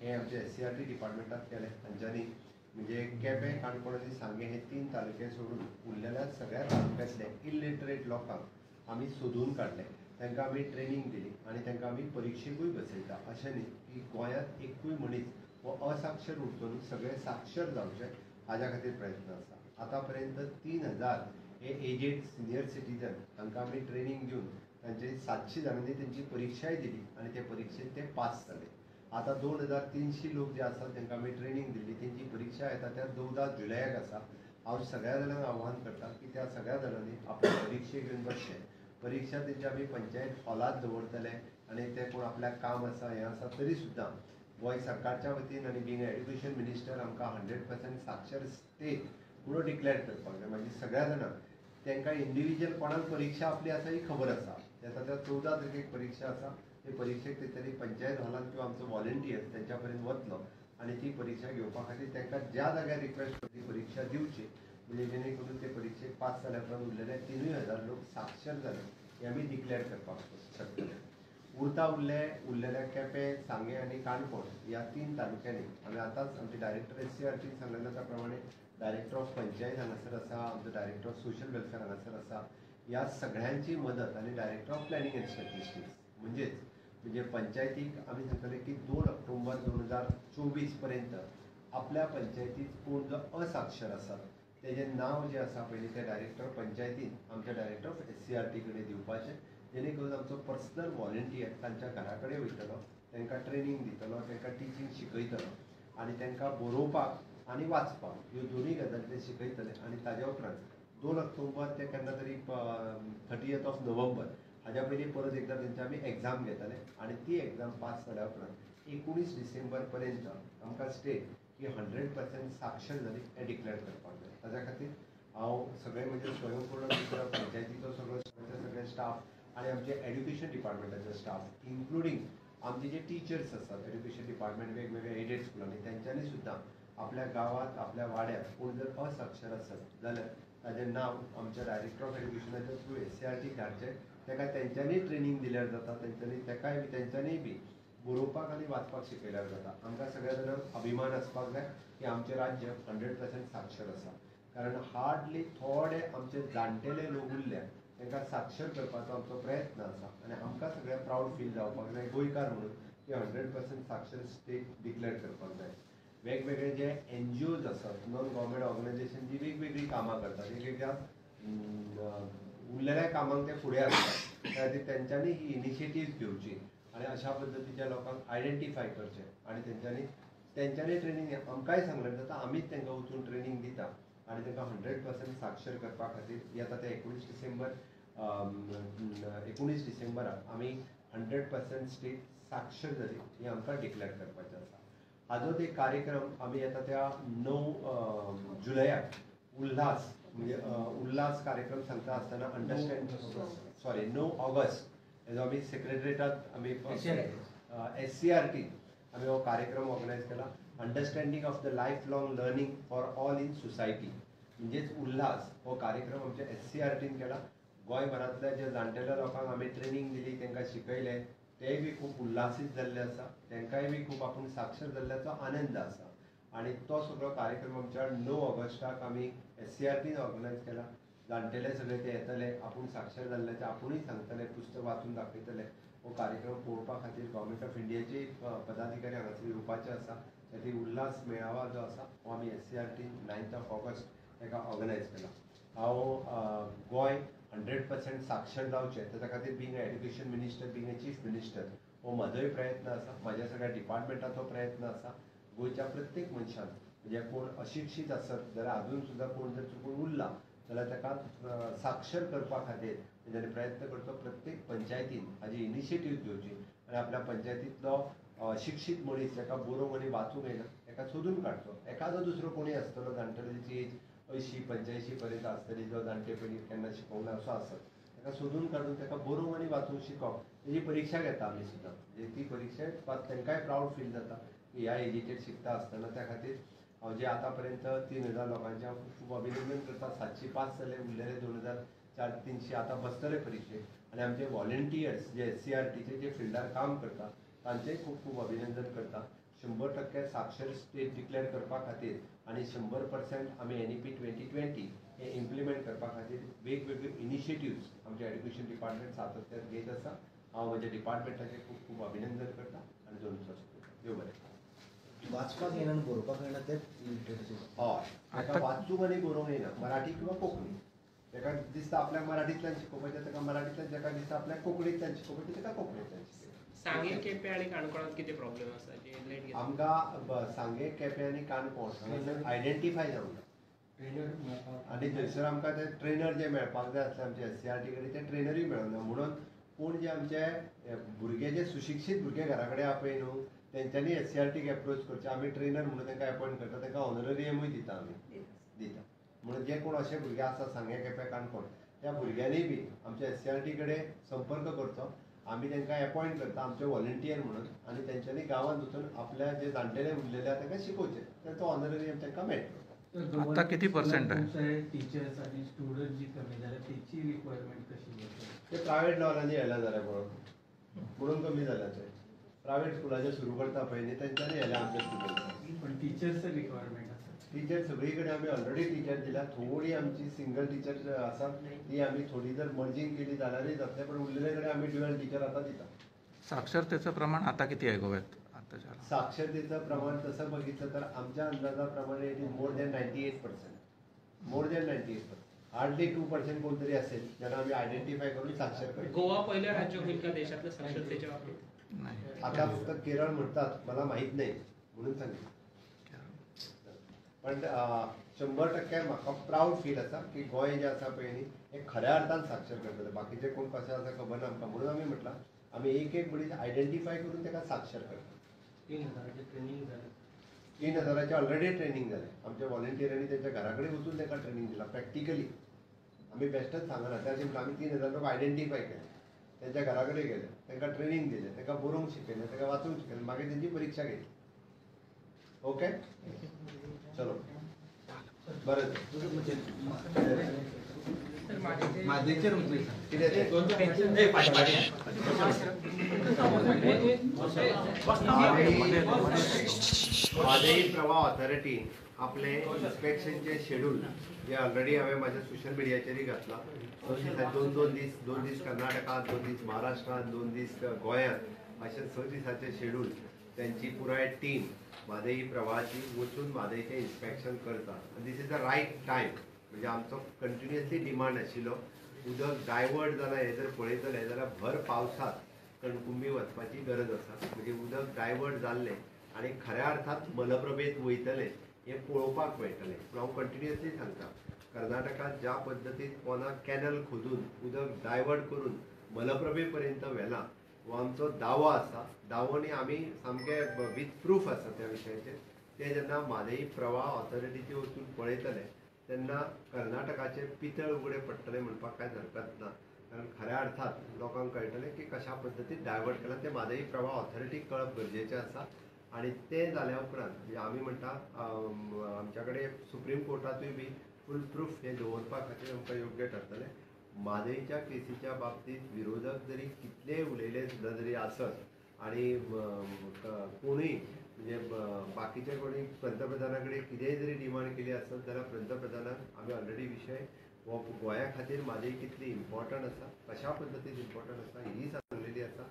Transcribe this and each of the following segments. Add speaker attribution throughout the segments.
Speaker 1: हे आमचे SCRT डिपार्टमेंटात केले. तांच्यांनी म्हणजे केपें, काणकोण आनी सांगे हे 3 तालुके सोडून उरलेल्या सगळ्या तालुक्यांतले इलिटरेट लोकांक आमी सोदून काडले. तांकां आमी ट्रेनिंग दिली आनी तांकां आमी परिक्षेकूय बसयता. अशें न्ही की गोंयांत एकूय मनीस हो असाक्षर उरचो न्ही, सगळे साक्षर जावचे हाज्या खातीर प्रयत्न आसा. आतां पर्यंत 3000 हे एजेड सिनियर सिटीजन तांकां आमी ट्रेनिंग दिवन तांचे 700 जाणांनी तांची परिक्षाय दिली आनी ते परिक्षेंत ते पास जाले. आतां 2300 लोक जे आसात तांकां आमी ट्रेनिंग दिल्ली. तेंची परिक्षा येता त्या 14 जुलयाक आसा. हांव सगळ्या जाणांक आव्हान करता की त्या सगळ्या जाणांनी आपल्या परिक्षेक येवन बसचें. परिक्षा तेंची आमी पंचायत हॉलांत दवरतले आनी ते कोण आपल्याक काम आसा हें आसा तरी सुद्दां गोंय सरकारच्या वतीन आनी बींग एड्युकेशन मिनिस्टर आमकां 100% साक्षर स्टेट म्हणून डिक्लेअर करपाक जाय. म्हणजे सगळ्या जाणांक तांकां इंडिविज्युअल कोणाक परीक्षा आपली आसा ही खबर आसा. त्या 14 तारखेक परीक्षा आसा. ते परीक्षेक तेंच्यांनी पंचायत हॉलांत किंवा आमचो व्हॉलंटियर्स तेंच्या पर्यंत वतलो आनी ती परीक्षा घेवपा खातीर तांकां ज्या जाग्यार रिक्वेस्ट करतली परीक्षा दिवची. म्हणजे जेणे करून ते परीक्षेक पास जाल्या उपरांत उरलेले 3000 लोक साक्षर जाले हे आमी डिक्लेअर करपाक शकतले. उरलेल्या केपें, सांगे आनी काणकोण ह्या 3 तालुक्यांनी आमी आतांच आमचे डायरेक्टर SCRT सांगलें त्या प्रमाणे डायरेक्टर ऑफ पंचायत हांगासर आसा, आमचो डायरेक्टर ऑफ सोशल वेलफेअर हांगासर आसा. ह्या सगळ्यांची मदत आनी director of planning end statistics म्हणजे पंचायतीक आमी सांगतले की 2 ऑक्टोबर 2024 पर्यंत आपल्या पंचायतीत कोण जो असाक्षर आसा तेजें नांव जें आसा पयलीं तें डायरेक्टर पंचायतीन आमच्या डायरेक्टर ऑफ SCRT कडेन दिवपाचें. जेणे करून आमचो पर्सनल व्हॉलंटियर तांच्या घरा कडेन वयतलो, तांकां ट्रेनिंग दितलो, तांकां टिचींग शिकयतलो आनी तांकां बरोवपाक आनी वाचपाक ह्यो दोनूय गजाली ते शिकयतले. आनी ताज्या उपरांत 2 ऑक्टोबर ते केन्ना तरी 30th ऑफ नोव्हेंबर हाज्या पयलीं परत एकदां तेंची आमी एग्जाम घेतले आनी ती एग्जाम पास जाल्या उपरांत 19 डिसेंबर पर्यंत आमकां स्टेट ही 100% साक्षर जाली हें डिक्लेअर करपाक जाय. ताज्या खातीर हांव सगळे म्हणजे स्वयंपूर्ण पंचायतीचो सगळे स्टाफ आनी आमचे एड्युकेशन डिपार्टमेंटाचे स्टाफ इन्क्लुडींग आमचे जे टिचर्स आसात एड्युकेशन डिपार्टमेंट वेगवेगळ्या एडेड स्कुलांनी तेंच्यांनी सुद्दां आपल्या गांवांत आपल्या वाड्यार कोण जर असाक्षर आसत जाल्यार ताजें नांव आमच्या डायरेक्टर ऑफ एड्युकेशनाच्या थ्रू SCRT धाडचें. ताका तेंच्यांनी ट्रेनिंग दिल्यार जाता. तेंच्यांनी बी बरोवपाक आनी वाचपाक शिकयल्यार जाता. आमकां सगळ्या जाणांक अभिमान आसपाक जाय की आमचें राज्य 100% साक्षर आसा. कारण हार्डली थोडे आमचे जाणटेले लोक उरल्या तांकां साक्षर करपाचो आमचो प्रयत्न आसा आनी आमकां सगळ्यांक प्रावड फील जावपाक जाय गोंयकार म्हणून की 100% साक्षर स्टेट डिक्लेअर करपाक जाय. वेगवेगळे जे NGOज आसात, नॉन गव्हर्मेंट ऑर्गनायझेशन जी वेगवेगळी कामां करतात, वेगवेगळ्या उरलेल्या कामांक ते फुडें आसतात. त्या खातीर तेंच्यांनी ही इनिशिएटीव्ह घेवची आनी अशा पद्दतीच्या लोकांक आयडेंटिफाय करचें आनी तेंच्यांनी ट्रेनिंग आमकांय सांगल्यार जाता. आमीच तांकां वचून ट्रेनिंग दिता आनी तांकां 100% साक्षर करपा खातीर येता ते 19 डिसेंबराक आमी 100% स्टेट साक्षर जाली ही आमकां डिक्लेअर करपाचें आसा. हाजोच एक कार्यक्रम आमी येता त्या 9 जुलयाक उल्हास कार्यक्रम सांगता आसतना 9 ऑगस्ट हेजो आमी सेक्रेटरेटात आमी SCRT आमी हो कार्यक्रम ऑर्गनायज केला. Understanding of the life long learning for all in society म्हणजेच उल्हास हो कार्यक्रम आमच्या SCRTन केला. गोंयभरांतल्या जे जाणटेल्या लोकांक आमी ट्रेनिंग दिली, तांकां शिकयलें, तेय बी खूब उल्हासीत जाल्ले आसा. तांकांय बी खूब आपूण साक्षर जाल्ल्याचो आनंद आसा. आनी तो सगळो कार्यक्रम आमच्या 9 ऑगस्टाक आमी SCRTन ऑर्गनायज केला. जाणटेले सगळे ते येतले, आपूण साक्षर जाल्ल्याचें आपुणूय सांगतले, पुस्तक वाचून दाखयतले. हो कार्यक्रम पळोवपा खातीर गव्हर्मेंट ऑफ इंडियाचे पदाधिकारी हांगासर येवपाचे आसा. ताची उल्हास मेळावा जो आसा हो आमी SCRTन 9th ऑफ ऑगस्ट ताका ऑर्गनायज केला. हांव गोंय 100% साक्षर जावचें ताच्या खातीर being education minister, being a chief minister हो म्हजोय प्रयत्न आसा, म्हाज्या सगळ्या डिपार्टमेंटाचो प्रयत्न आसा. गोंयच्या प्रत्येक मनशान म्हणजे कोण अशिक्षीत आसत जाल्यार आजून सुद्दां कोण जर चुकून उरला जाल्यार ताका साक्षर करपा खातीर तेज्यानी प्रयत्न करचो. प्रत्येक पंचायतीन हाजी इनिशिएटीव्ह घेवची आनी आपल्या पंचायतींतलो शिक्षीत मनीस जाका बरोवंक आनी वाचूंक येना ताका सोदून काडचो. एकादो दुसरो कोणूय आसतलो जाणटेलो जाची एज 80-85 पर्यंत आसतली, जो जाणटेपणी केन्ना शिकोवंक ना असो आसत, ताका सोदून काडून ताका बरोवंक आनी वाचूंक शिकोवप तेजी परीक्षा घेता आमी सुद्दां. म्हणजे ती परीक्षा तांकांय प्रावड फील जाता की ह्या एजीचेर शिकता आसतना. त्या खातीर हांव जे आतां पर्यंत 3000 लोकांचें हांव खूब अभिनंदन करता. 700 पास जाले, उरलेले 2300 आतां बसतले परीक्षेक. आनी आमचे व्हॉलंटियर्स जे SCRTचे जे फिल्डार काम करता तांचेय खूप खूप अभिनंदन करता. 100% साक्षर स्टेट डिक्लेअर करपा खातीर आणि 100% आमी NEP 2020 हे इम्प्लिमेंट करपा खातीर वेगवेगळे इनिशिएटिव्स आमच्या एड्युकेशन डिपार्टमेंट सातत्यान घेत आसा. हांव म्हज्या डिपार्टमेंटाचें खूप खूप अभिनंदन करता आनी दोन देव बरें.
Speaker 2: वाचपाक येना आनी बरोवपाक येना तेच इलिटरेसी.
Speaker 1: हय, ताका वाचूंक आनी बरोवंक येना, मराठी किंवा कोंकणी. ताका दिसता आपल्याक मराठींतल्यान शिकोवपाचें, ताका मराठींतल्यान, जाका दिसता आपल्याक कोंकणींतल्यान शिकोवपाचें, ताका कोंकणींतल्यान शिकोवपाचें.
Speaker 3: सांगे केपें आनी काणकोणांत कितें प्रॉब्लेम आसा जे लेट घेता?
Speaker 1: आमकां सांगे केपें आनी काणकोण आयडेंटिफाय जावंक ना. आनी थंयसर आमकां ते ट्रेनर जे मेळपाक जाय आसले आमचे SCRT कडेन, ते ट्रेनरूय मेळना. म्हणून पूण जे आमचे भुरगे जे सुशिक्षीत भुरगे घरा कडेन आहा पळय न्हू, तेंच्यांनी SCRTक एप्रोच करचें. आमी ट्रेनर म्हणून तांकां अपॉयंट करता, तांकां ऑनररियमूय दिता आमी दिता. म्हणून जे कोण अशे भुरगे आसा सांगे केपें काणकोण, त्या भुरग्यांनी बी आमच्या SCRT कडेन संपर्क करचो. आमी तांकां अपॉयंट करता आमचे व्हॉलंटियर म्हणून, आनी तेंच्यांनी गांवांत वचून आपल्या जे जाणटेले उरलेले आहा तांकां शिकोवचें. तांचो ऑनररियम तांकां मेळटलो.
Speaker 4: आता किती पर्सेंट आहे?
Speaker 5: टीचर्स आणि स्टुडंट जी कमी झाले त्याची रिक्वायरमेंट कशी करतात?
Speaker 1: ते प्रायव्हेट लेवलांनी येयला जाल्यार पळोवन म्हणून कमी जाल्या ते. प्रायव्हेट स्कुलाचे सुरू करता पळय न्ही, तेंच्यांनी येयल्या आमच्या स्टुडंट्स.
Speaker 5: पण टीचर्स रिक्वायरमेंट आसा.
Speaker 1: टीचर सगळी कडेन आमी ऑलरेडी टीचर दिल्या. थोडी आमची सिंगल टीचर आसा ती आमी थोडी जर मर्जिंग केली जाल्यारय जातलें, पण उरलेले कडेन आमी ड्युअल टीचर आतां दिता.
Speaker 4: साक्षरतेचं प्रमाण आता किती आहे गोव्यात? आताच्या
Speaker 1: साक्षरतेचं प्रमाण तसं बघितलं तर आमच्या अंदाजाप्रमाणे it is more than 98%. More than 98%. Hardly 2% कोण तरी असेल ज्यांना आम्ही आयडेंटिफाय करून साक्षर करतो.
Speaker 3: गोवा पहिलं राज्य होईल का देशातलं साक्षरतेच्या बाबतीत?
Speaker 4: नाही.
Speaker 1: आता फक्त केरळ म्हणतात, मला माहित नाही म्हणून सांगितलं. पण 100% म्हाका प्राऊड फील आसा की गोंय जे आसा पळय न्ही हे खऱ्या अर्थान साक्षर करतले. बाकीचे कोण कशें आसा खबर ना आमकां, म्हणून आमी म्हटलां आमी एक एक मनीस आयडेंटिफाय करून ताका साक्षर करता.
Speaker 5: 3000 ट्रेनिंग झालं.
Speaker 1: 3000 ऑलरेडी ट्रेनिंग जालें. आमच्या व्हॉलंटियरांनी तेंच्या घरा कडेन वचून ताका ट्रेनिंग दिला प्रॅक्टिकली. आमी बेश्टच सांगना, त्या दिसा आमी 3000 लोक आयडेंटिफाय केले, तेंच्या घरा कडेन गेले, तांकां ट्रेनिंग दिलें, तांकां बरोवंक शिकयलें, तांकां वाचूंक शिकयलें, मागीर तेंची परीक्षा घेतली. ओके, चलो बरें.
Speaker 2: माझेचेर उतरले
Speaker 1: कितें तें म्हादई प्रवाह ऑथॉरिटी आपले इन्स्पेक्शनचे शेड्यूल जे ऑलरेडी हांवें म्हाज्या सोशल मिडियाचेरय घातला. दोन दीस कर्नाटकांत, 2 दीस महाराष्ट्रांत, 2 दीस गोंयांत, अशे 6 दिसाचे शेड्यूल त्यांची पुराय टीम म्हादई प्रवाहाची वचून म्हादईचें इन्स्पेक्शन करता. This is the right time. म्हणजे आमचो कंटिन्युअसली डिमांड आशिल्लो उदक डायवर्ट जालां हें जर पळयतलें जाल्यार भर पावसांत कणकुंबी वचपाची गरज आसा. म्हणजे उदक डायवर्ट जाल्लें आनी खऱ्या अर्थात मलप्रभेत वयतलें हें पळोवपाक मेळटलें. पूण हांव कंटिन्युअसली सांगता, कर्नाटकांत ज्या पद्दतीन पोना कॅनल खोदून उदक डायवर्ट करून मलप्रभे पर्यंत व्हेलां हो आमचो दावो आसा. दावोनी आमी सामके वीथ प्रूफ आसा त्या विशयाचेर. ते जेन्ना म्हादई प्रवाह ऑथॉरिटीचे वचून पळयतले तेन्ना कर्नाटकाचे पितळ उगडे पडटले म्हणपाक कांय हरकत ना. कारण खऱ्या अर्थात लोकांक कळटलें की कशा पद्दतीन डायवर्ट केलां. ते म्हादई प्रवाह ऑथॉरिटीक कळप गरजेचें आसा. आनी तें जाल्या उपरांत आमी म्हणटा आमच्या कडेन सुप्रीम कोर्टातूय बी फूल प्रूफ हें दवरपा खातीर आमकां योग्य ठरतलें. म्हादईच्या केसीच्या बाबतींत विरोधक जरी कितलेय उलयले सुद्दां जरी आसत आनी कोणूय म्हणजे बाकीचे कोणी पंतप्रधाना कडेन कितेंय जरी डिमांड केली आसत जाल्यार पंतप्रधानाक आमी ऑलरेडी विशय हो गोंया खातीर म्हादई कितली इम्पॉर्टंट आसा, कशा पद्दतीन इम्पॉर्टंट आसा ही सांगलेली आसा.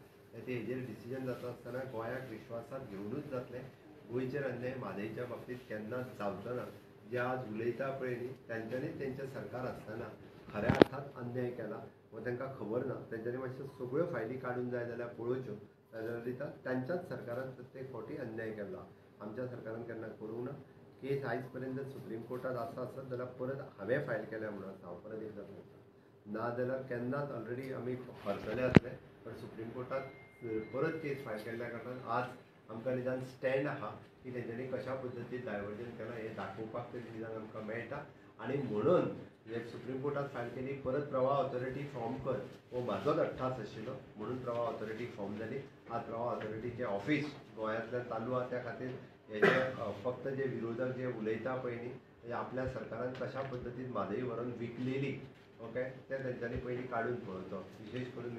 Speaker 1: ते हेजेर डिसिजन जाता आसतना गोंयाक विश्वासांत घेवनूच जातलें. गोंयचेर अन्याय म्हादईच्या बाबतींत केन्नाच जावचो ना. जे आज उलयता पळय न्ही तेंच्यांनी तेंचें सरकार आसतना खऱ्या अर्थात अन्याय केला व तांकां खबर ना. तेंच्यांनी मातश्यो सगळ्यो फायली काडून जाय जाल्यार पळोवच्यो. जाल्यार दिता तांच्याच सरकारान प्रत्येक फावटी अन्याय केला. आमच्या सरकारान केन्ना करूंक ना. केस आयज पर्यंत सुप्रीम कोर्टात आसत जाल्यार परत हांवें फायल केल्या म्हणून आसा. हांव परत एकदां सांगता, ना जाल्यार केन्नाच ऑलरेडी आमी हरतले आसले. पण सुप्रीम कोर्टात परत केस फायल केल्ल्या कारणान आज आमकां निदान स्टँड आहा की तेंच्यांनी कशा पद्दतीन डायवर्जन केलां हें दाखोवपाक तरी निदान आमकां मेळटा. आनी म्हणून हे सुप्रीम कोर्टात फायल केली परत प्रवाह ऑथॉरिटी फॉर्म कर हो म्हाजोच अट्टास आशिल्लो. म्हणून प्रवाह ऑथॉरिटी फॉर्म जाली. आज प्रवाह ऑथॉरिटीचें ऑफीस गोंयांतल्यान चालू आहा. त्या खातीर हे जे फक्त जे विरोधक जे उलयता पळय न्ही आपल्या सरकारान कशा पद्दतीन म्हादई व्हरून विकलेली ओके ते तेंच्यांनी पयलीं काडून पळोवचो. विशेश करून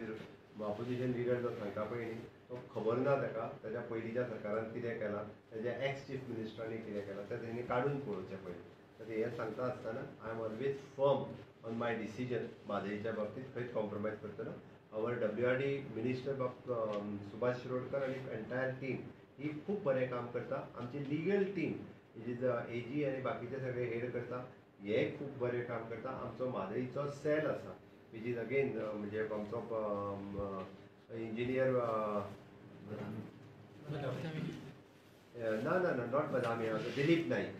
Speaker 1: ऑपोजिशन लिडर जो सांगता पळय न्ही तो खबर ना ताच्या पयलींच्या सरकारान कितें केलां ताच्या एक्स चीफ मिनिस्टरांनी कितें केलां तें तेणी काडून पळोवचें पयलीं. तर हें सांगता आसतना I am always firm on my decision. म्हादईच्या बाबतींत खंयच कॉम्प्रोमायज करतना. Our WRD minister Subhash Shirodkar आनी एंटायर टीम ही खूब बरें काम करता. आमची लिगल टीम जी AG आनी बाकीचे सगळे हेड करता हे खूब बरें काम करता. आमचो म्हादईचो सेल आसा वीच इज अगेन म्हणजे आमचो इंजिनियर ना not Badami Dilip Naik.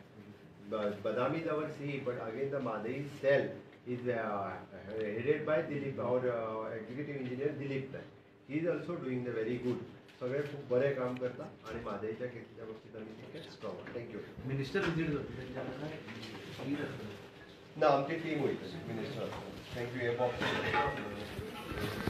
Speaker 1: Badami is our CE, but again the Madai cell is headed by Dilip, our executive engineer Dilip Naik. He is also doing the very good. सगळे खूप बरे काम करता आणि मादईच्या केसीच्या बाबतीत आम्ही तितके स्ट्रॉंग. थँक्यू.
Speaker 2: मिनिस्टर विजिट जाता
Speaker 1: ना आमची टीम वयतली मिनिस्टर. थँक्यू. हे बॉक्स